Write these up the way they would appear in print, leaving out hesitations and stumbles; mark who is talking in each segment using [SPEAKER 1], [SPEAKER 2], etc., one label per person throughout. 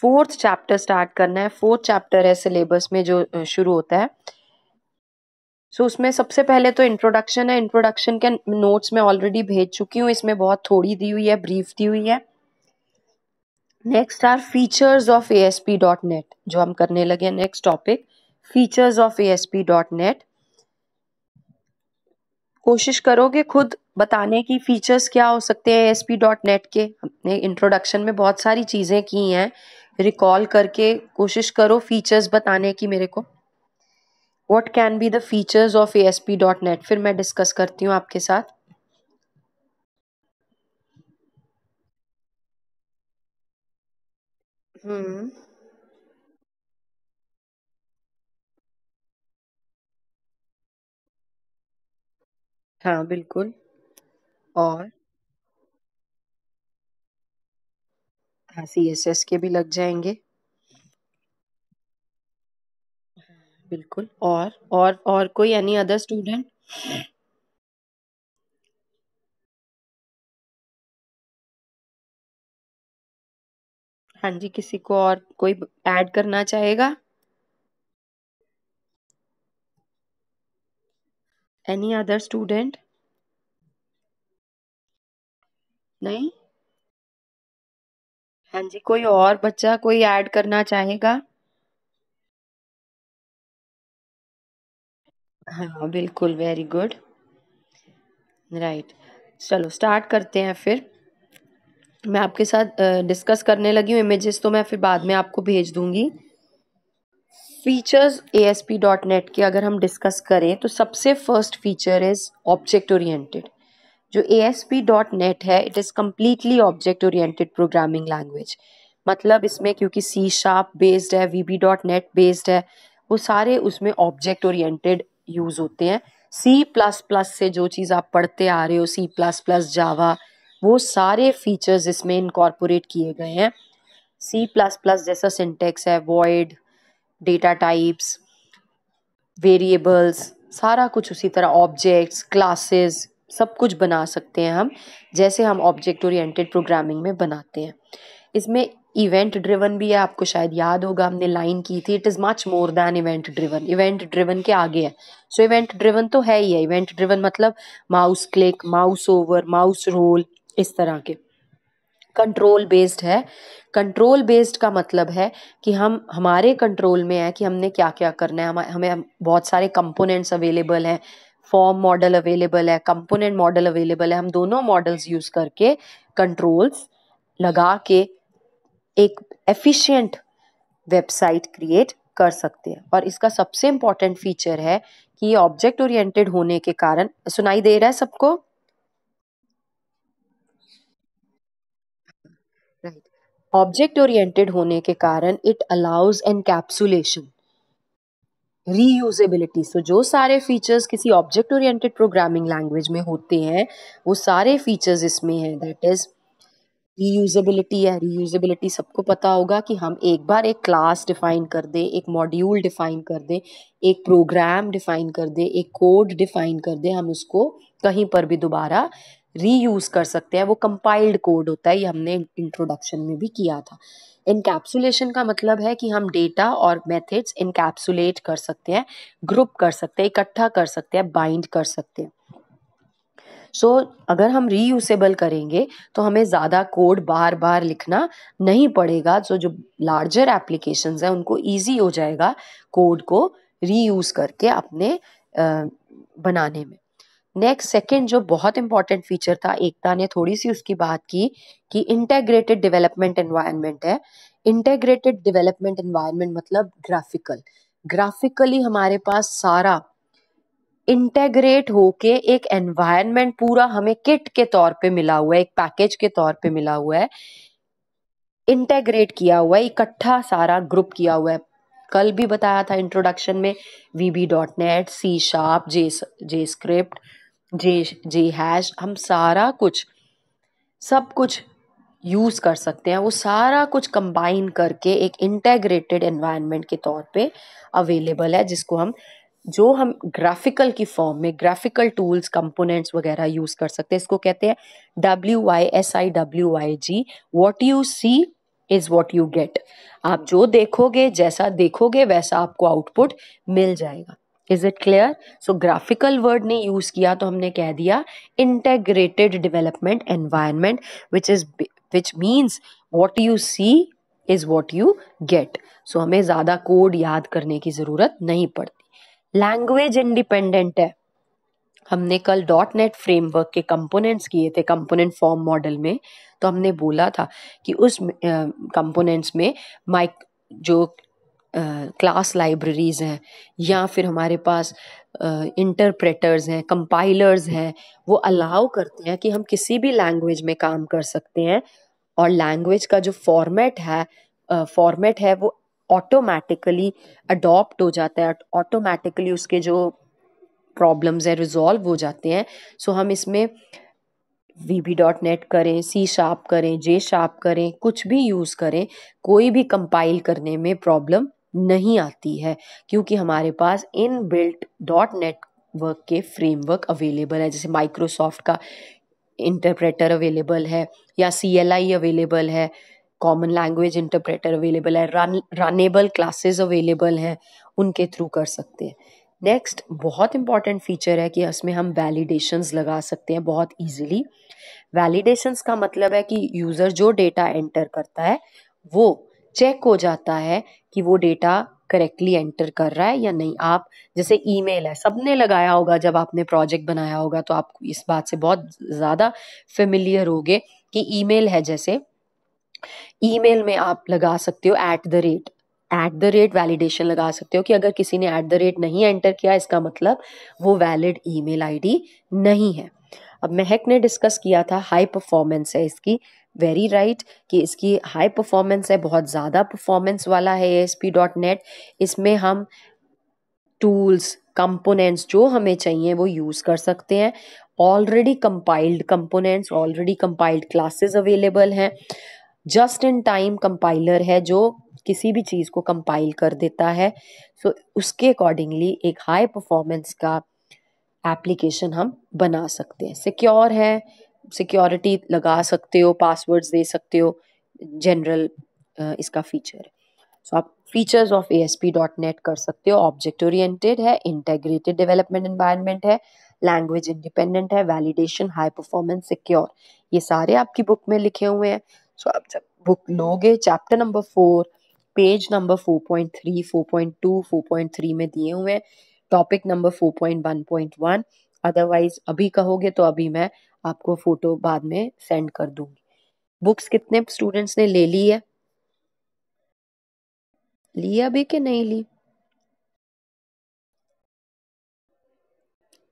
[SPEAKER 1] Fourth chapter start करना है। Fourth chapter है सिलेबस में जो शुरू होता है। सो उसमें सबसे पहले तो इंट्रोडक्शन है। इंट्रोडक्शन के नोट्स मैं ऑलरेडी भेज चुकी हूँ, इसमें बहुत थोड़ी दी हुई है, ब्रीफ दी हुई है। Next are features of ASP.NET, जो हम करने लगे हैं next topic, features of ASP.NET। कोशिश करोगे खुद बताने की फीचर्स क्या हो सकते हैं ASP.NEट के। हमने इंट्रोडक्शन में बहुत सारी चीजें की हैं, रिकॉल करके कोशिश करो फीचर्स बताने की मेरे को। What can be the features of ASP.NET, फिर मैं डिस्कस करती हूँ आपके साथ। हम्म। हाँ बिल्कुल। और हाँ, CSS के भी लग जाएंगे। बिल्कुल। और कोई एनी अदर स्टूडेंट? हाँ जी, किसी को और कोई ऐड करना चाहेगा? Any other student? नहीं? हाँ जी, कोई और बच्चा कोई ऐड करना चाहेगा? हाँ बिल्कुल, वेरी गुड। राइट, चलो स्टार्ट करते हैं फिर। मैं आपके साथ डिस्कस करने लगी हूँ। इमेजेस तो मैं फिर बाद में आपको भेज दूंगी। फीचर्स ASP.NET के अगर हम डिस्कस करें तो सबसे first feature is object oriented. जो ASP.NET है, it is completely object oriented programming language. मतलब इसमें क्योंकि C# बेस्ड है, VB.NET बेस्ड है, वो सारे उसमें ऑब्जेक्ट ओरिएंटेड यूज होते हैं। C++ से जो चीज़ आप पढ़ते आ रहे हो, C++, जावा, वो सारे फीचर्स इसमें इनकॉर्पोरेट किए गए हैं। C++ जैसा सिंटेक्स है, वॉइड, डेटा टाइप्स, वेरिएबल्स, सारा कुछ उसी तरह, ऑब्जेक्ट्स, क्लासेस, सब कुछ बना सकते हैं हम, जैसे हम ऑब्जेक्ट ओरिएंटेड प्रोग्रामिंग में बनाते हैं। इसमें इवेंट ड्रिवन भी है, आपको शायद याद होगा हमने लाइन की थी, it is much more than event driven. Event driven के आगे है। सो इवेंट ड्रिवन तो है ही है। इवेंट ड्रिवन मतलब mouse click, mouse over, mouse roll, इस तरह के। कंट्रोल बेस्ड है। कंट्रोल बेस्ड का मतलब है कि हम हमारे कंट्रोल में है कि हमने क्या क्या करना है। हमें बहुत सारे कंपोनेंट्स अवेलेबल हैं, फॉर्म मॉडल अवेलेबल है, कंपोनेंट मॉडल अवेलेबल है। हम दोनों मॉडल्स यूज करके कंट्रोल्स लगा के एक एफिशिएंट वेबसाइट क्रिएट कर सकते हैं। और इसका सबसे इम्पोर्टेंट फीचर है कि ये ऑब्जेक्ट ओरिएंटेड होने के कारण, सुनाई दे रहा है सबको? राइट। ऑब्जेक्ट ओरिएंटेड होने के कारण इट अलाउज एनकैप्सुलेशन, रीयूजेबिलिटी। सो जो सारे फीचर्स किसी ऑब्जेक्ट ओरिएंटेड प्रोग्रामिंग लैंग्वेज में होते हैं, वो सारे फीचर्स इसमें हैं। दैट इज रीयूजेबिलिटी है। रीयूजेबिलिटी सबको पता होगा कि हम एक बार एक क्लास डिफाइन कर दें, एक मॉड्यूल डिफाइन कर दें, एक प्रोग्राम डिफाइन कर दें, एक कोड डिफाइन कर दें, हम उसको कहीं पर भी दोबारा रीयूज कर सकते हैं। वो कंपाइल्ड कोड होता है, ये हमने इंट्रोडक्शन में भी किया था। इनकैप्सुलेशन का मतलब है कि हम डेटा और मेथड्स इनकैप्सुलेट कर सकते हैं, ग्रुप कर सकते हैं, इकट्ठा कर सकते हैं, बाइंड कर सकते हैं। अगर हम रीयूसेबल करेंगे तो हमें ज़्यादा कोड बार बार लिखना नहीं पड़ेगा। जो लार्जर एप्लीकेशंस हैं उनको ईजी हो जाएगा कोड को रीयूज करके अपने बनाने में। नेक्स्ट सेकंड जो बहुत इंपॉर्टेंट फीचर था, एकता ने थोड़ी सी उसकी बात की, कि इंटेग्रेटेड डेवलपमेंट एनवायरनमेंट है। इंटेग्रेटेड डेवलपमेंट एनवायरनमेंट मतलब ग्राफिकली हमारे पास सारा इंटेग्रेट होके एक एनवायरनमेंट पूरा हमें किट के तौर पे मिला हुआ है, एक पैकेज के तौर पे मिला हुआ है, इंटेग्रेट किया हुआ है, इकट्ठा सारा ग्रुप किया हुआ है। कल भी बताया था इंट्रोडक्शन में, VB.NET, C#, जे स्क्रिप्ट, जे हैश, हम सारा कुछ, सब कुछ यूज कर सकते हैं। वो सारा कुछ कंबाइन करके एक इंटेग्रेटेड एनवायरनमेंट के तौर पे अवेलेबल है, जिसको हम ग्राफिकल की फॉर्म में, ग्राफिकल टूल्स, कंपोनेंट्स वगैरह यूज कर सकते हैं। इसको कहते हैं WYSIWYG, what you see is what you get. आप जो देखोगे, जैसा देखोगे वैसा आपको आउटपुट मिल जाएगा। Is it clear? So graphical word ने यूज किया तो हमने कह दिया integrated development environment, which means what you see is what you get. So हमें ज्यादा कोड याद करने की जरूरत नहीं पड़ती। लैंग्वेज इंडिपेंडेंट है। हमने कल डॉट नेट फ्रेमवर्क के कंपोनेंट्स किए थे कंपोनेंट फॉर्म मॉडल में, तो हमने बोला था कि उस कंपोनेंट्स में माइक जो क्लास लाइब्रेरीज हैं या फिर हमारे पास इंटरप्रेटर्स हैं, कंपाइलर्स हैं, वो अलाउ करते हैं कि हम किसी भी लैंग्वेज में काम कर सकते हैं। और लैंग्वेज का जो फॉर्मेट है वो ऑटोमेटिकली अडॉप्ट हो जाता है, ऑटोमेटिकली उसके जो प्रॉब्लम्स है रिजॉल्व हो जाते हैं। सो हम इसमें VB.NET करें, C# करें, J# करें, कुछ भी यूज़ करें, कोई भी कंपाइल करने में प्रॉब्लम नहीं आती है, क्योंकि हमारे पास इन बिल्ट .NET के फ्रेमवर्क अवेलेबल है। जैसे माइक्रोसॉफ्ट का इंटरप्रेटर अवेलेबल है या CLI अवेलेबल है, कॉमन लैंग्वेज इंटरप्रेटर अवेलेबल है, रनेबल क्लासेस अवेलेबल हैं, उनके थ्रू कर सकते हैं। नेक्स्ट बहुत इंपॉर्टेंट फीचर है कि इसमें हम वैलिडेशंस लगा सकते हैं बहुत इजीली। वैलिडेशंस का मतलब है कि यूजर जो डेटा एंटर करता है वो चेक हो जाता है कि वो डेटा करेक्टली एंटर कर रहा है या नहीं। आप जैसे ईमेल है, सबने लगाया होगा, जब आपने प्रोजेक्ट बनाया होगा तो आप इस बात से बहुत ज़्यादा फेमिलियर होगे कि ईमेल है, जैसे ईमेल में आप लगा सकते हो एट द रेट वैलिडेशन लगा सकते हो कि अगर किसी ने एट द रेट नहीं एंटर किया इसका मतलब वो वैलिड ईमेल आईडी नहीं है। अब महक ने डिस्कस किया था हाई परफॉर्मेंस है इसकी, वेरी राइट कि इसकी हाई परफॉर्मेंस है, बहुत ज़्यादा परफॉर्मेंस वाला है ASP.NET। इसमें हम टूल्स कंपोनेंट्स जो हमें चाहिए वो यूज़ कर सकते हैं। Already compiled components, already compiled classes available हैं। जस्ट इन टाइम कंपाइलर है जो किसी भी चीज़ को कंपाइल कर देता है। सो उसके अकॉर्डिंगली एक हाई परफॉर्मेंस का एप्लीकेशन हम बना सकते हैं। सिक्योर है, सिक्योरिटी लगा सकते हो, पासवर्ड्स दे सकते हो, जनरल इसका फीचर है। सो आप फीचर्स ऑफ ASP.NET कर सकते हो। ऑब्जेक्ट ओरिएंटेड है, इंटेग्रेटेड डेवलपमेंट एनवायरनमेंट है, लैंग्वेज इंडिपेंडेंट है, वैलिडेशन, हाई परफॉर्मेंस, सिक्योर, ये सारे आपकी बुक में लिखे हुए हैं। सो आप जब बुक लोगे चैप्टर नंबर 4 पेज नंबर 4.3, 4.2, 4.3 में दिए हुए हैं, टॉपिक नंबर 4.1.1। अदरवाइज अभी कहोगे तो अभी मैं आपको फोटो बाद में सेंड कर दूंगी। बुक्स कितने स्टूडेंट्स ने ले ली है? ली अभी कि नहीं ली?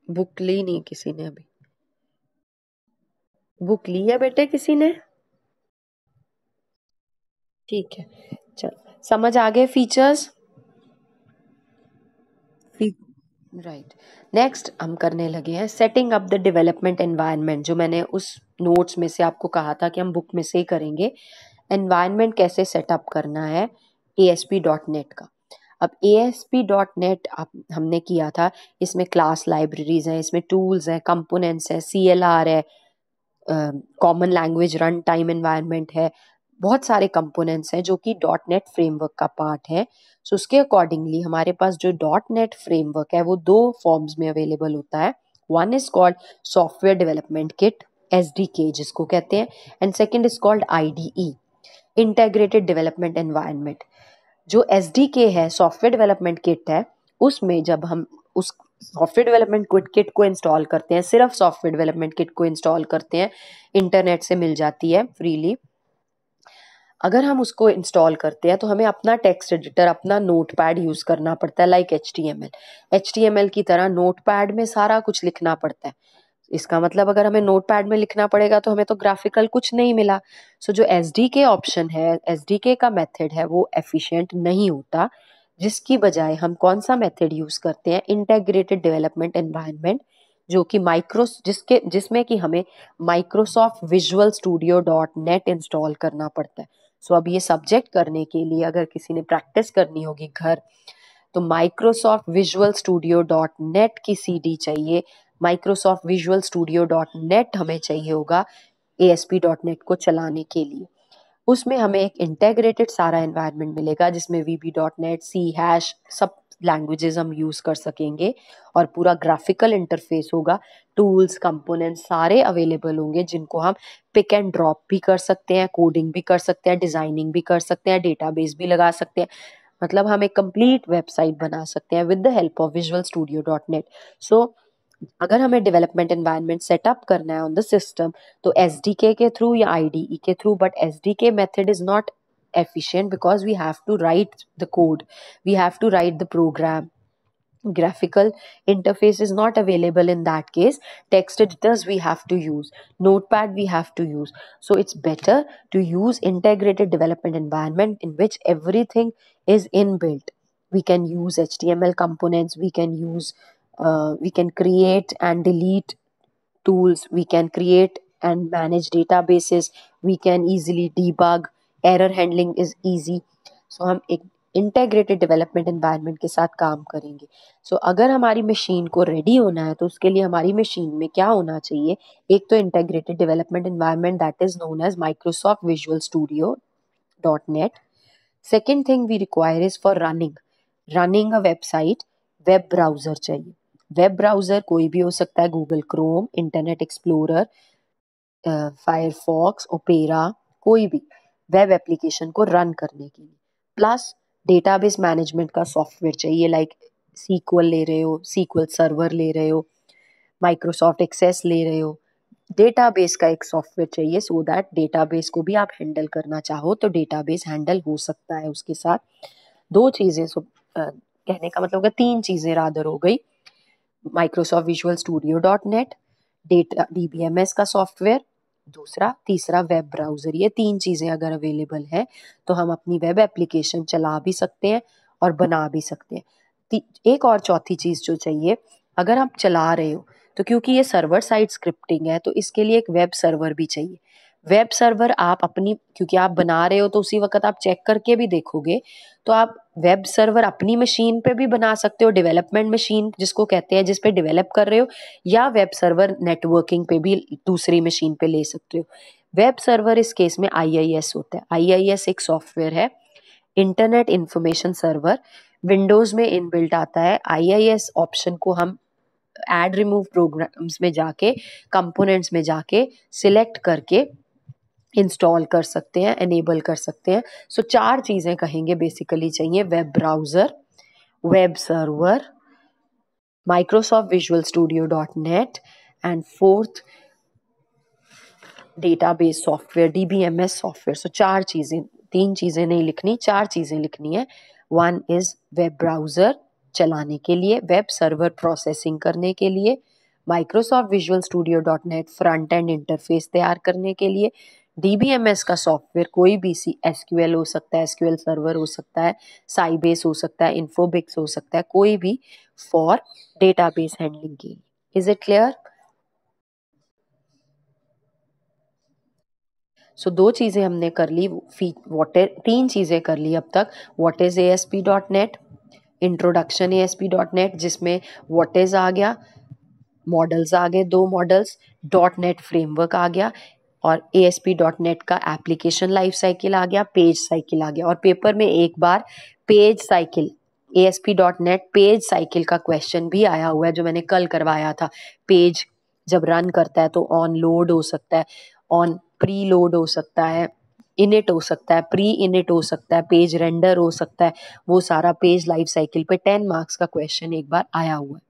[SPEAKER 1] बुक ली नहीं किसी ने अभी? बुक ली है बेटे किसी ने? ठीक है, चल समझ आ गए फीचर्स? राइट। नेक्स्ट हम करने लगे हैं setting up the development environment, जो मैंने उस नोट्स में से आपको कहा था कि हम बुक में से ही करेंगे। एनवायरनमेंट कैसे सेटअप करना है ASP.NET का। अब ASP.NEट हमने किया था, इसमें क्लास लाइब्रेरीज हैं, इसमें टूल्स हैं, कंपोनेंट्स हैं, CLR है, common language run time environment है, बहुत सारे कंपोनेंट्स हैं जो कि .NET फ्रेमवर्क का पार्ट है। सो उसके अकॉर्डिंगली हमारे पास जो .NET फ्रेमवर्क है वो दो फॉर्म्स में अवेलेबल होता है। One is called software development kit, SDK जिसको कहते हैं, and second is called IDE, integrated development environment. जो SDK है, सॉफ्टवेयर डेवलपमेंट किट है, उसमें जब हम उस सॉफ्टवेयर डेवलपमेंट किट को इंस्टॉल करते हैं, सिर्फ सॉफ्टवेयर डेवलपमेंट किट को इंस्टॉल करते हैं, इंटरनेट से मिल जाती है फ्रीली। अगर हम उसको इंस्टॉल करते हैं तो हमें अपना टेक्स्ट एडिटर, अपना नोटपैड यूज करना पड़ता है, लाइक HTML की तरह नोटपैड में सारा कुछ लिखना पड़ता है। इसका मतलब अगर हमें नोटपैड में लिखना पड़ेगा तो हमें तो ग्राफिकल कुछ नहीं मिला। सो जो SDK ऑप्शन है, SDK का मेथड है, वो एफिशिएंट नहीं होता, जिसकी बजाय हम कौन सा मेथड यूज करते हैं, इंटेग्रेटेड डेवलपमेंट एनवायरनमेंट, जो कि जिसमें कि हमें Microsoft Visual studio .NET install करना पड़ता है। सो अब ये सब्जेक्ट करने के लिए अगर किसी ने प्रैक्टिस करनी होगी घर, तो माइक्रोसॉफ्ट विजुअल स्टूडियो .NET की CD चाहिए, माइक्रोसॉफ्ट विजुअल स्टूडियो .NET हमें चाहिए होगा ASP.NET को चलाने के लिए। उसमें हमें एक इंटेग्रेटेड सारा एनवायरनमेंट मिलेगा जिसमें VB.NET, C हैश सब लैंग्वेजेस हम यूज़ कर सकेंगे और पूरा ग्राफिकल इंटरफेस होगा। टूल्स, कंपोनेंट्स सारे अवेलेबल होंगे जिनको हम पिक एंड ड्रॉप भी कर सकते हैं, कोडिंग भी कर सकते हैं, डिज़ाइनिंग भी कर सकते हैं, डेटाबेस भी लगा सकते हैं। मतलब हम एक कंप्लीट वेबसाइट बना सकते हैं with the help of Visual Studio dot net. So अगर हमें डेवलपमेंट एनवायरनमेंट सेटअप करना है ऑन द सिस्टम तो SDK के थ्रू या IDE के through, but SDK method is not efficient because we have to write the code, we have to write the program. Graphical interface is not available in that case. Text editors we have to use, Notepad we have to use. So it's better to use integrated development environment in which everything is inbuilt. We can use HTML components, we can create and delete tools, we can create and manage databases, we can easily debug, error handling is easy. So हम एक integrated development environment के साथ काम करेंगे। सो अगर हमारी machine को ready होना है तो उसके लिए हमारी मशीन में क्या होना चाहिए? एक तो integrated development environment that is known as Microsoft Visual Studio dot net. Second thing we require is for running a website, web browser चाहिए। वेब ब्राउजर कोई भी हो सकता है, Google Chrome, Internet Explorer, Firefox, Opera, कोई भी web application को run करने के लिए। प्लस डेटाबेस मैनेजमेंट का सॉफ्टवेयर चाहिए, लाइक सीक्वल ले रहे हो, सीक्वल सर्वर ले रहे हो, माइक्रोसॉफ्ट एक्सेस ले रहे हो, डेटाबेस का एक सॉफ्टवेयर चाहिए सो दैट डेटाबेस को भी आप हैंडल करना चाहो तो डेटाबेस हैंडल हो सकता है उसके साथ। दो चीज़ें कहने का मतलब कि तीन चीज़ें रादर हो गई, Microsoft Visual Studio dot net, data DBMS का सॉफ्टवेयर, तीसरा वेब ब्राउज़र। ये तीन चीज़ें अगर अवेलेबल है तो हम अपनी वेब एप्लीकेशन चला भी सकते हैं और बना भी सकते हैं। एक और चौथी चीज़ जो चाहिए, अगर आप चला रहे हो तो क्योंकि ये सर्वर साइड स्क्रिप्टिंग है तो इसके लिए एक वेब सर्वर भी चाहिए। वेब सर्वर आप अपनी, क्योंकि आप बना रहे हो तो उसी वक्त आप चेक करके भी देखोगे, तो आप वेब सर्वर अपनी मशीन पे भी बना सकते हो, डेवलपमेंट मशीन जिसको कहते हैं, जिस पे डेवलप कर रहे हो, या वेब सर्वर नेटवर्किंग पे भी दूसरी मशीन पे ले सकते हो। वेब सर्वर इस केस में IIS होता है। IIS एक सॉफ्टवेयर है, इंटरनेट इंफॉर्मेशन सर्वर, विंडोज में इनबिल्ट आता है। IIS ऑप्शन को हम ऐड रिमूव प्रोग्राम्स में जाके, कंपोनेंट्स में जाके सिलेक्ट करके इंस्टॉल कर सकते हैं, एनेबल कर सकते हैं। सो चार चीज़ें कहेंगे बेसिकली चाहिए, web browser, web server, Microsoft Visual Studio dot net, and fourth database software, DBMS software. So चार चीज़ें, तीन चीज़ें नहीं लिखनी, चार चीज़ें लिखनी है। वन इज़ वेब ब्राउज़र चलाने के लिए, वेब सर्वर प्रोसेसिंग करने के लिए, Microsoft Visual Studio dot net front end interface तैयार करने के लिए, DBMS का सॉफ्टवेयर कोई भी SQL हो सकता है, SQL सर्वर हो सकता है, साइबेस हो सकता है, इन्फोबिक्स हो सकता है, कोई भी फॉर डेटाबेस हैंडलिंग के लिए। Is it clear? सो दो चीज़ें हमने कर ली, तीन चीज़ें कर ली अब तक। What is ASP.NET, introduction ASP.NET जिसमें व्हाट इज़ आ गया, मॉडल्स आ गए, दो मॉडल्स, .NET फ्रेमवर्क आ गया, और ASP.NET का एप्लीकेशन लाइफ साइकिल आ गया, पेज साइकिल आ गया। और पेपर में एक बार page cycle, ASP.NET page cycle का क्वेश्चन भी आया हुआ है जो मैंने कल करवाया था। पेज जब रन करता है तो ऑन लोड हो सकता है, ऑन प्री लोड हो सकता है, इनिट हो सकता है, प्री इनिट हो सकता है, पेज रेंडर हो सकता है, वो सारा पेज लाइफ साइकिल पे 10 मार्क्स का क्वेश्चन एक बार आया हुआ है।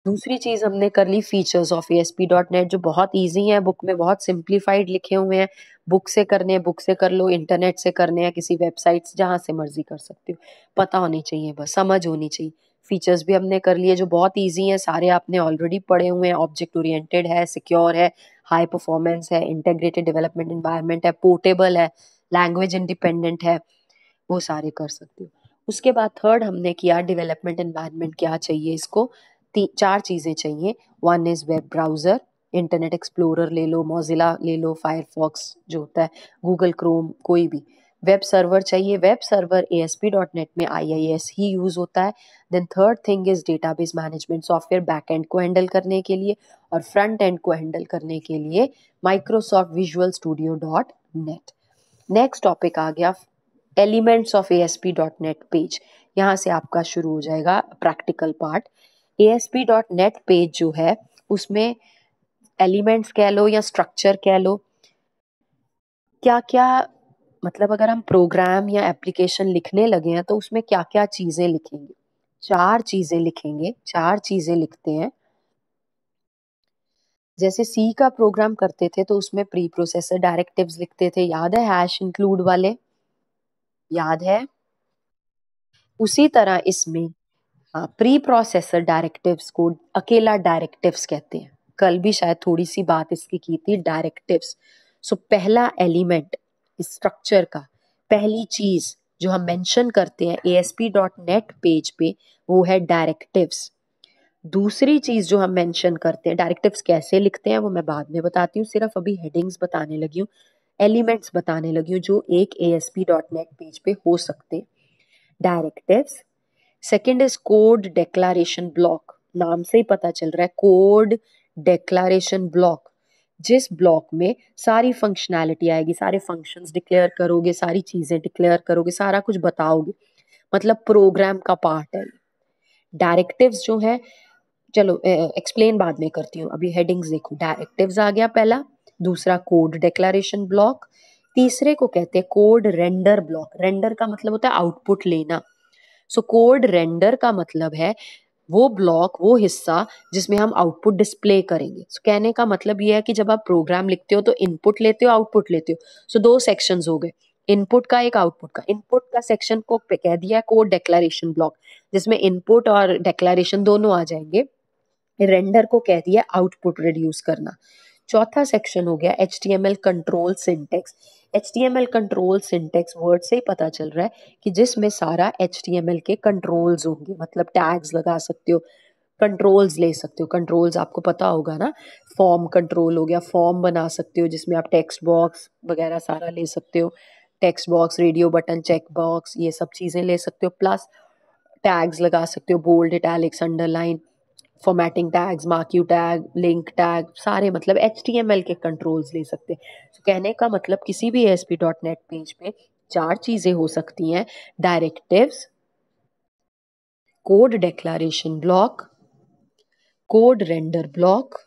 [SPEAKER 1] दूसरी चीज़ हमने कर ली फीचर्स ऑफ ASP.NET जो बहुत इजी है, बुक में बहुत सिंप्लीफाइड लिखे हुए हैं। बुक से करने हैं, बुक से कर लो, इंटरनेट से करने हैं, किसी वेबसाइट से, जहाँ से मर्जी कर सकते हो। पता होनी चाहिए, बस समझ होनी चाहिए। फीचर्स भी हमने कर लिए जो बहुत ईजी हैं, सारे आपने ऑलरेडी पढ़े हुए हैं। ऑब्जेक्ट ओरिएंटेड है, सिक्योर है, हाई परफॉर्मेंस है, इंटीग्रेटेड डेवलपमेंट एनवायरनमेंट है, पोर्टेबल है, लैंग्वेज इंडिपेंडेंट है, वो सारे कर सकते हो। उसके बाद थर्ड हमने किया डेवलपमेंट एनवायरनमेंट क्या चाहिए इसको, चार चीज़ें चाहिए। One is web browser, internet explorer ले लो, मोजिला ले लो, फायरफॉक्स जो होता है, गूगल क्रोम, कोई भी। वेब सर्वर चाहिए, वेब सर्वर ASP.NET में IIS ही यूज़ होता है। Then third thing is database management software, back end को हैंडल करने के लिए, और फ्रंट एंड को हैंडल करने के लिए Microsoft Visual Studio ASP.NET। Next topic आ गया एलिमेंट्स ऑफ ASP.NET पेज। यहाँ से आपका शुरू हो जाएगा प्रैक्टिकल पार्ट। ASP.NET पेज जो है उसमें एलिमेंट्स कह लो या स्ट्रक्चर कह लो, क्या क्या मतलब अगर हम प्रोग्राम या एप्लीकेशन लिखने लगे हैं तो उसमें क्या क्या चीजें लिखेंगे। चार चीजें लिखेंगे, चार चीजें लिखते हैं। जैसे सी का प्रोग्राम करते थे तो उसमें प्री प्रोसेसर डायरेक्टिव्स लिखते थे, याद है, हैश इंक्लूड वाले, याद है। उसी तरह इसमें प्री प्रोसेसर डायरेक्टिव्स को अकेला डायरेक्टिव्स कहते हैं। कल भी शायद थोड़ी सी बात इसकी की थी, डायरेक्टिव्स। सो पहला एलिमेंट स्ट्रक्चर का, पहली चीज जो हम मेंशन करते हैं ASP.NET पेज पे वो है डायरेक्टिव्स। दूसरी चीज जो हम मेंशन करते हैं, डायरेक्टिव्स कैसे लिखते हैं वो मैं बाद में बताती हूँ, सिर्फ अभी हेडिंग्स बताने लगी हूँ, एलिमेंट्स बताने लगी हूँ जो एक ASP.NET पेज पे हो सकते हैं। Directives. Second is code declaration block. नाम से ही पता चल रहा है, कोड डेक्लारेशन ब्लॉक, जिस ब्लॉक में सारी फंक्शनैलिटी आएगी, सारे फंक्शंस डिक्लेयर करोगे, सारी चीजें डिक्लेयर करोगे, सारा कुछ बताओगे, मतलब प्रोग्राम का पार्ट है। डायरेक्टिव्स जो है, चलो एक्सप्लेन बाद में करती हूँ, अभी हेडिंग्स देखो। डायरेक्टिव्स आ गया पहला, दूसरा कोड डेक्लारेशन ब्लॉक, तीसरे को कहते हैं कोड रेंडर ब्लॉक। रेंडर का मतलब होता है आउटपुट लेना। सो कोड रेंडर का मतलब है वो ब्लॉक, वो हिस्सा जिसमें हम आउटपुट डिस्प्ले करेंगे। सो कहने का मतलब ये है कि जब आप प्रोग्राम लिखते हो तो इनपुट लेते हो, आउटपुट लेते हो। सो दो सेक्शंस हो गए, इनपुट का एक आउटपुट का। इनपुट का सेक्शन को कह दिया कोड डेक्लारेशन ब्लॉक, जिसमें इनपुट और डेक्लारेशन दोनों आ जाएंगे। रेंडर को कह दिया आउटपुट रिड्यूस करना। चौथा सेक्शन हो गया HTML control syntax. HTML control syntax word से ही पता चल रहा है कि जिसमें सारा HTML के कंट्रोल्स होंगे, मतलब टैग्स लगा सकते हो, कंट्रोल्स ले सकते हो। कंट्रोल्स आपको पता होगा ना, फॉर्म कंट्रोल हो गया, फॉर्म बना सकते हो जिसमें आप टेक्स्ट बॉक्स वगैरह सारा ले सकते हो, text box, radio button, check box, ये सब चीजें ले सकते हो। प्लस टैग्स लगा सकते हो, bold, italics, underline, formatting tags, marquee tag, link tag, सारे मतलब HTML के कंट्रोल्स ले सकते हैं। तो कहने का मतलब किसी भी ASP.NET पेज पे चार चीजें हो सकती हैं, directives, code declaration block, code render block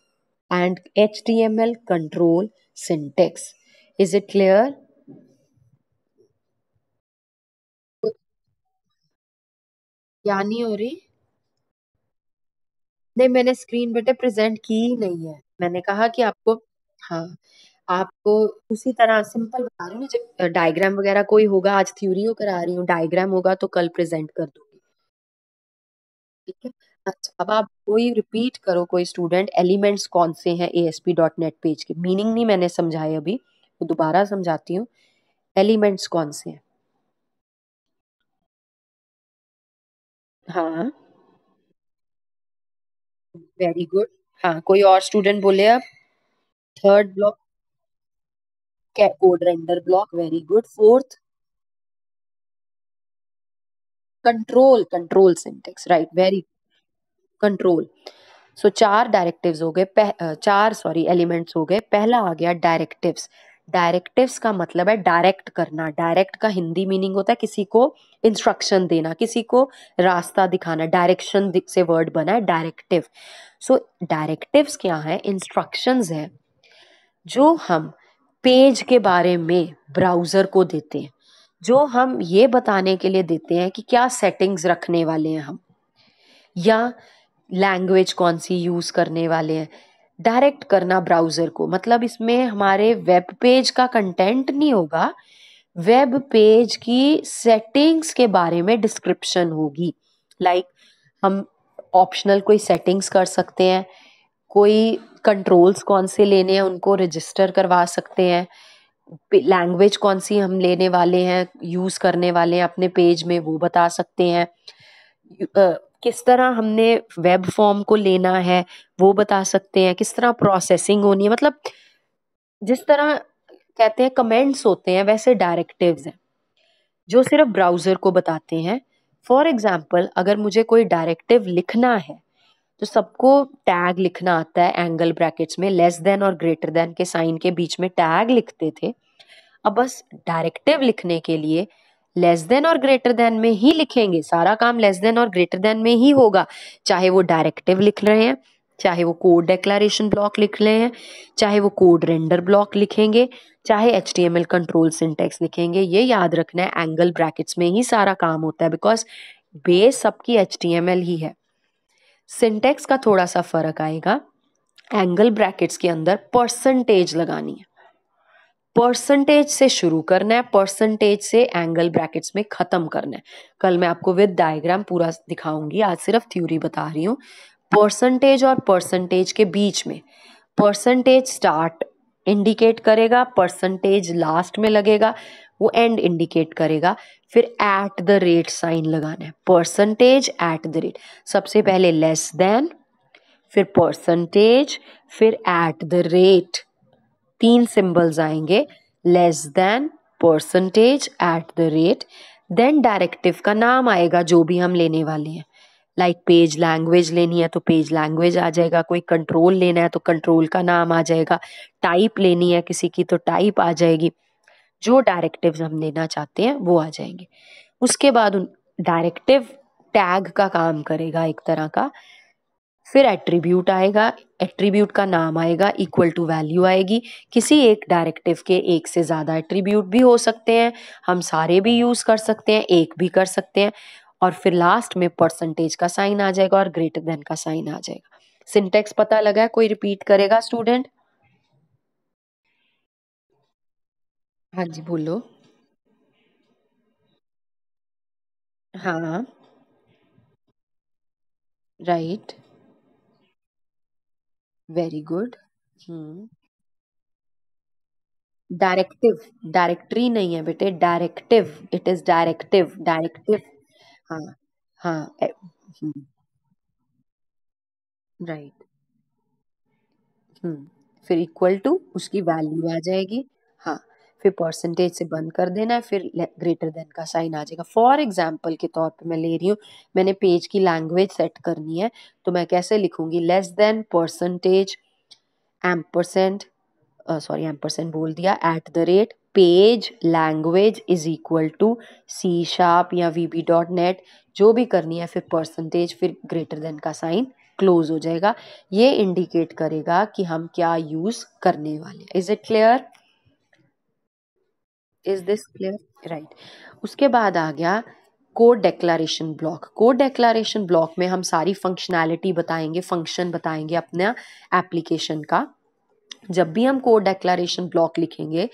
[SPEAKER 1] and HTML control syntax. Is it clear? यानी हो रही, नहीं मैंने स्क्रीन बेटे प्रेजेंट की ही नहीं है, मैंने कहा कि आपको, हाँ आपको उसी तरह सिंपल बता रही हूँ ना, जब डायग्राम वगैरह कोई होगा, आज थ्योरी करा रही हूँ, डायग्राम होगा तो कल प्रेजेंट कर दूंगी। ठीक है। अच्छा अब आप कोई रिपीट करो, कोई स्टूडेंट, एलिमेंट्स कौन से हैं ASP.NET पेज के, मीनिंग नहीं मैंने समझाए अभी, तो दोबारा समझाती हूँ। एलिमेंट्स कौन से हैं? हाँ, वेरी गुड। हाँ कोई और स्टूडेंट बोले अब। Third block code render block, very good. Fourth control, control syntax, right, very control. So चार डायरेक्टिव्स हो गए, चार सॉरी एलिमेंट्स हो गए। पहला आ गया डायरेक्टिव्स। डायरेक्टिव्स का मतलब है डायरेक्ट करना। डायरेक्ट का हिंदी मीनिंग होता है किसी को इंस्ट्रक्शन देना, किसी को रास्ता दिखाना, डायरेक्शन से वर्ड बना है डायरेक्टिव। सो डायरेक्टिव्स क्या है? इंस्ट्रक्शंस है जो हम पेज के बारे में ब्राउजर को देते हैं, जो हम ये बताने के लिए देते हैं कि क्या सेटिंग्स रखने वाले हैं हम, या लैंग्वेज कौन सी यूज करने वाले हैं। डायरेक्ट करना ब्राउजर को, मतलब इसमें हमारे वेब पेज का कंटेंट नहीं होगा, वेब पेज की सेटिंग्स के बारे में डिस्क्रिप्शन होगी। लाइक हम ऑप्शनल कोई सेटिंग्स कर सकते हैं, कोई कंट्रोल्स कौन से लेने हैं उनको रजिस्टर करवा सकते हैं, लैंग्वेज कौन सी हम लेने वाले हैं, यूज करने वाले हैं अपने पेज में, वो बता सकते हैं। किस तरह हमने वेब फॉर्म को लेना है वो बता सकते हैं, किस तरह प्रोसेसिंग होनी है, मतलब जिस तरह कहते हैं कमेंट्स होते हैं वैसे डायरेक्टिव्स हैं जो सिर्फ ब्राउजर को बताते हैं। फॉर एग्जाम्पल अगर मुझे कोई डायरेक्टिव लिखना है तो सबको टैग लिखना आता है, एंगल ब्रैकेट्स में लेस देन और ग्रेटर देन के साइन के बीच में टैग लिखते थे। अब बस डायरेक्टिव लिखने के लिए लेस देन और ग्रेटर देन में ही लिखेंगे, सारा काम लेस देन और ग्रेटर देन में ही होगा, चाहे वो डायरेक्टिव लिख रहे हैं, चाहे वो कोड डेक्लेरेशन ब्लॉक लिख रहे हैं, चाहे वो कोड रेंडर ब्लॉक लिखेंगे, चाहे HTML कंट्रोल सिंटेक्स लिखेंगे। ये याद रखना है एंगल ब्रैकेट्स में ही सारा काम होता है, बिकॉज बेस सबकी HTML ही है। सिंटेक्स का थोड़ा सा फर्क आएगा, एंगल ब्रैकेट्स के अंदर परसेंटेज लगानी है, परसेंटेज से शुरू करना है, परसेंटेज से एंगल ब्रैकेट्स में खत्म करना है। कल मैं आपको विद डायग्राम पूरा दिखाऊंगी, आज सिर्फ थ्योरी बता रही हूँ। परसेंटेज और परसेंटेज के बीच में परसेंटेज स्टार्ट इंडिकेट करेगा, परसेंटेज लास्ट में लगेगा, वो एंड इंडिकेट करेगा। फिर एट द रेट साइन लगाना है, परसेंटेज एट द रेट, सबसे पहले लेस देन, फिर परसेंटेज, फिर एट द रेट, 3 सिंबल्स आएंगे, less than, percentage, at the rate. Then directive का नाम आएगा जो भी हम लेने वाले हैं, लाइक पेज लैंग्वेज लेनी है तो पेज लैंग्वेज आ जाएगा, कोई कंट्रोल लेना है तो कंट्रोल का नाम आ जाएगा, टाइप लेनी है किसी की तो टाइप आ जाएगी, जो डायरेक्टिव्स हम लेना चाहते हैं वो आ जाएंगे। उसके बाद उन डायरेक्टिव टैग का काम करेगा एक तरह का, फिर एट्रीब्यूट आएगा, एट्रीब्यूट का नाम आएगा, इक्वल टू वैल्यू आएगी। किसी एक डायरेक्टिव के एक से ज़्यादा एट्रीब्यूट भी हो सकते हैं, हम सारे भी यूज़ कर सकते हैं, एक भी कर सकते हैं। और फिर लास्ट में परसेंटेज का साइन आ जाएगा और ग्रेटर देन का साइन आ जाएगा। सिंटेक्स पता लगा है? कोई रिपीट करेगा स्टूडेंट? हाँ जी बोलो। हाँ, राइट, वेरी गुड। हम्म, डायरेक्टिव, डायरेक्टरी नहीं है बेटे, directive, it is directive, directive. हाँ, हाँ, राइट। फिर इक्वल टू उसकी वैल्यू आ जाएगी। हाँ, फिर परसेंटेज से बंद कर देना है, फिर ग्रेटर देन का साइन आ जाएगा। फॉर एग्जाम्पल के तौर पे मैं ले रही हूँ, मैंने पेज की लैंग्वेज सेट करनी है, तो मैं कैसे लिखूंगी? Less than, percentage, ampersand, sorry ampersand बोल दिया, at the rate, page language is equal to C# या VB.NET, जो भी करनी है, फिर परसेंटेज, फिर ग्रेटर देन का साइन, क्लोज हो जाएगा। ये इंडिकेट करेगा कि हम क्या यूज करने वाले। Is it clear? Is this clear? Right. उसके बाद आ गया code declaration block. Code declaration block में हम सारी फंक्शनैलिटी बताएंगे, फंक्शन बताएंगे अपना एप्लीकेशन का। जब भी हम कोड डेक्लारेशन ब्लॉक लिखेंगे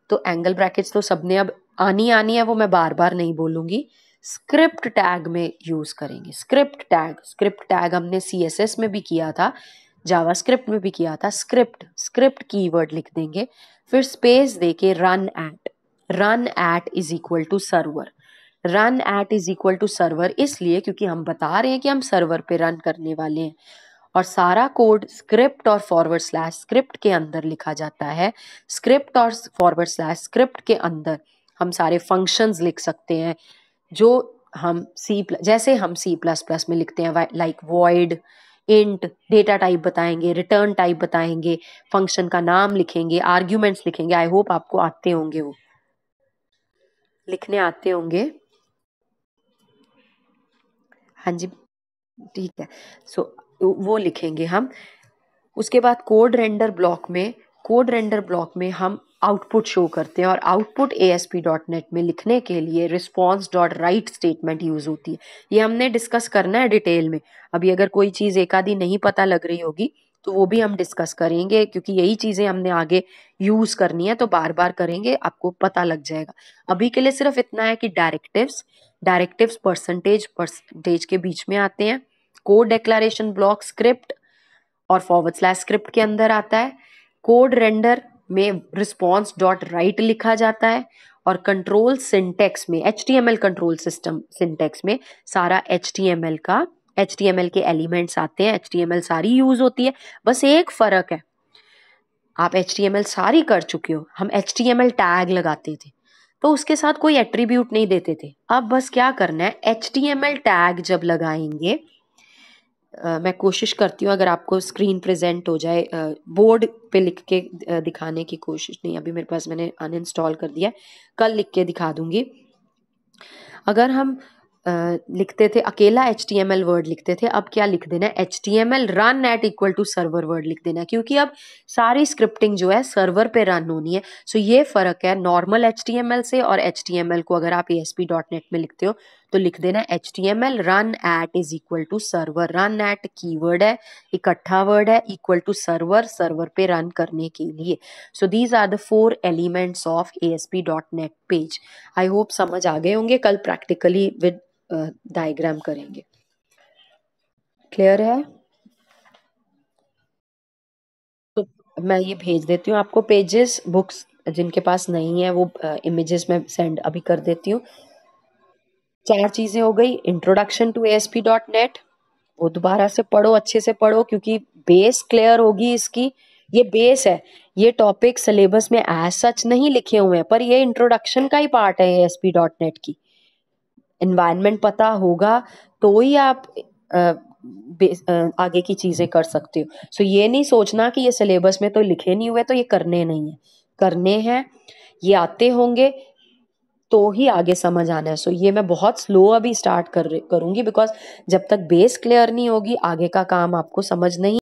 [SPEAKER 1] तो एंगल ब्रैकेट्स तो सबने अब आनी आनी है, वो मैं बार बार नहीं बोलूंगी। स्क्रिप्ट टैग में यूज करेंगे, स्क्रिप्ट टैग। स्क्रिप्ट टैग हमने CSS में भी किया था, जावास्क्रिप्ट में भी किया था। स्क्रिप्ट, स्क्रिप्ट कीवर्ड लिख देंगे, फिर स्पेस देके run at, run at is equal to server. Run at is equal to server इसलिए क्योंकि हम बता रहे हैं कि हम सर्वर पे रन करने वाले हैं, और सारा कोड स्क्रिप्ट और फॉरवर्ड स्लैश स्क्रिप्ट के अंदर लिखा जाता है। स्क्रिप्ट और फॉरवर्ड स्लैश स्क्रिप्ट के अंदर हम सारे फंक्शंस लिख सकते हैं, जो हम जैसे हम C++ में लिखते हैं, like void, int, data type बताएंगे, रिटर्न टाइप बताएंगे, फंक्शन का नाम लिखेंगे, आर्ग्यूमेंट्स लिखेंगे। आई होप आपको आते होंगे, वो लिखने आते होंगे। हाँ जी, ठीक है। सो वो लिखेंगे हम। उसके बाद कोड रेंडर ब्लॉक में हम आउटपुट शो करते हैं, और आउटपुट ASP.NET में लिखने के लिए response.write स्टेटमेंट यूज होती है। ये हमने डिस्कस करना है डिटेल में। अभी अगर कोई चीज़ एक आधी नहीं पता लग रही होगी तो वो भी हम डिस्कस करेंगे, क्योंकि यही चीज़ें हमने आगे यूज करनी है, तो बार बार करेंगे, आपको पता लग जाएगा। अभी के लिए सिर्फ इतना है कि डायरेक्टिव्स, डायरेक्टिव्स परसेंटेज परसेंटेज के बीच में आते हैं। कोड डेक्लारेशन ब्लॉक स्क्रिप्ट और फॉरवर्ड स्लैश स्क्रिप्ट के अंदर आता है। कोड रेंडर में रिस्पॉन्स डॉट राइट लिखा जाता है, और कंट्रोल सिंटेक्स में, HTML कंट्रोल सिस्टम सिंटेक्स में सारा HTML के एलिमेंट्स आते हैं। HTML सारी यूज होती है, बस एक फर्क है, आप HTML सारी कर चुके हो, हम HTML टैग लगाते थे तो उसके साथ कोई एट्रीब्यूट नहीं देते थे। अब बस क्या करना है, HTML टैग जब लगाएंगे मैं कोशिश करती हूँ अगर आपको स्क्रीन प्रेजेंट हो जाए, बोर्ड पे लिख के दिखाने की कोशिश नहीं, अभी मेरे पास, मैंने अनइंस्टॉल कर दिया, कल लिख के दिखा दूंगी। अगर हम लिखते थे अकेला HTML वर्ड लिखते थे, अब क्या लिख देना है, HTML run at equal to server word लिख देना है, क्योंकि अब सारी स्क्रिप्टिंग जो है सर्वर पे रन होनी है। सो ये फर्क है नॉर्मल HTML से, और HTML को अगर आप ASP.NET में लिखते हो तो लिख देना HTML run at is equal to server. Run at keyword है, इकट्ठा वर्ड है, इक्वल टू सर्वर, सर्वर पे रन करने के लिए। So these are the 4 elements of ASP.NET page. I hope समझ आ गए होंगे, कल प्रैक्टिकली विद डायग्राम करेंगे। क्लियर है? तो मैं ये भेज देती हूँ आपको पेजेस, बुक्स जिनके पास नहीं है वो इमेजेस में सेंड अभी कर देती हूँ। 4 चीजें हो गई। इंट्रोडक्शन टू ASP.NET, वो दोबारा से पढ़ो, अच्छे से पढ़ो, क्योंकि बेस क्लियर होगी इसकी। ये बेस है, ये टॉपिक सिलेबस में एज सच नहीं लिखे हुए हैं, पर ये इंट्रोडक्शन का ही पार्ट है ASP.NET की। एनवायरनमेंट पता होगा तो ही आप आगे की चीजें कर सकते हो। सो ये नहीं सोचना कि ये सिलेबस में तो लिखे नहीं हुए तो ये करने नहीं है, करने हैं, ये आते होंगे तो ही आगे समझ आना है। सो ये मैं बहुत स्लो अभी स्टार्ट करूंगी, बिकॉज जब तक बेस क्लियर नहीं होगी आगे का काम आपको समझ नहीं